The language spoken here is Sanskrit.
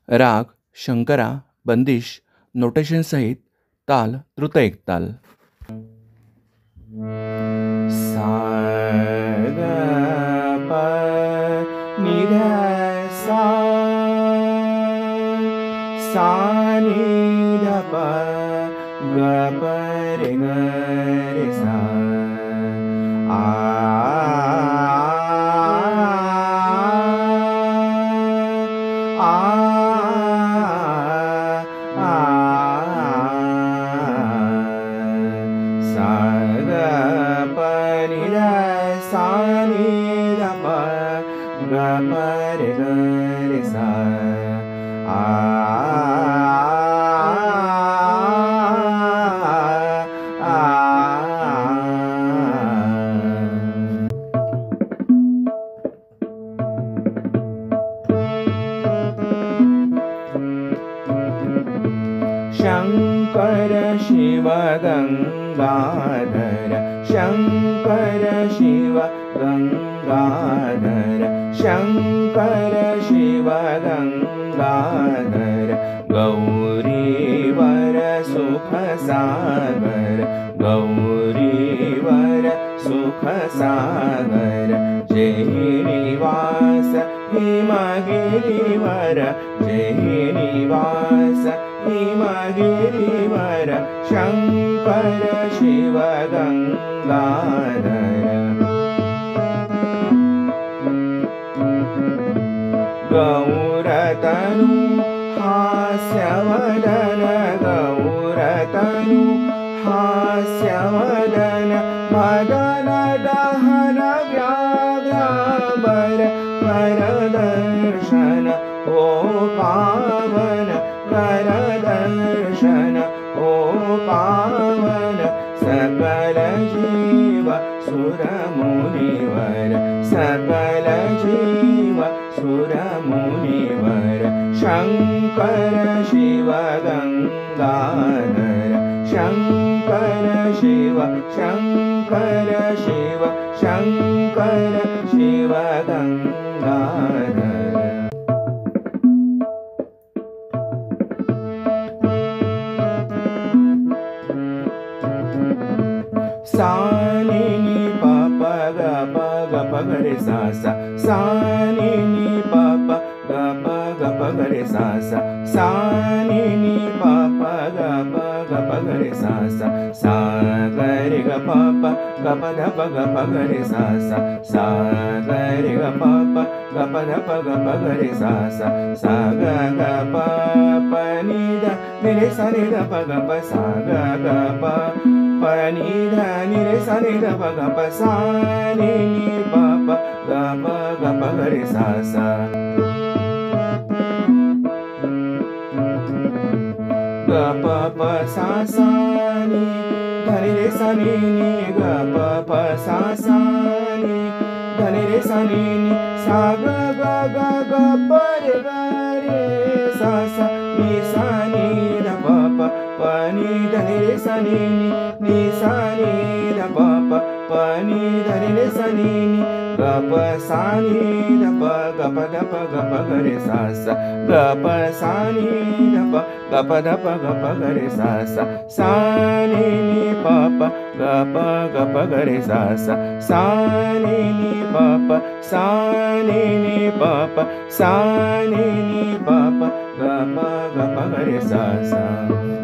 राग शंकरा बंदिश नोटेशन सहित ताल द्रुत एकताल. सा ग प नि ध सा, सा नि ध प ग प रे ग रे सा. आ शंकर शिव गंगाधर, शंकर शिव गंगाधर, शंकर शिव गंगाधर. गौरीवर सुख सागर, गौरीवर सुख सागर. जय निवास हिमगिरिवर, जय निवास हिमगिरिवर. शंकर शिव गंगाधर. गौरतनु हास्यवदन, गौरतनु हास्यवदन. मदन दहन व्याघ्रावर, करदर्शन ओ पावन, करदर्शन ओ पावन. सकल जीव सुरमुनिवर, सकल जीव सुरमुनिवर. शंकर शिव गंगाधर, शंकर शिव, शंकर शिव, शंकर शिव गंगाधर. सा नि नि प प ग प ग प ग रे सा सा. सा नि नि प प ग प ग प ग रे सा सा. सा नि नि प प ग प ग प ग रे सा सा. सा ग रे ग प प ग प ध प ग प ग रे सा सा. सा ग रे ग प प ग प ध प ग प ग रे सा सा. सा ग ग प प नि ध नि रे सा नि ध प ग प. सा ग ग प प नि ध नि रे सा नि ध प ग प. सा नि नि प प ग प ग प ग रे सा सा. ग प प सा सा नि ध नि रे सा नि नि. ग प प सा सा नि ध नि रे सा नि नि. सा ग ग ग ग प रे ग रे सा सा. नि सा नि ध प प प नि ध नि रे सा नि नि. नि सा नि ध प प प नि ध नि रे सा नि नि. ग प सा नि ध प ग प ध प ग प ग रे सा सा. ग प सा नि ध प ग प ध प ग प ग रे सा सा. सा नि नि प प ग प ग प ग रे सा सा. सा नि नि प प, सा नि नि प प, सा नि नि प प ग प ग प ग रे सा सा.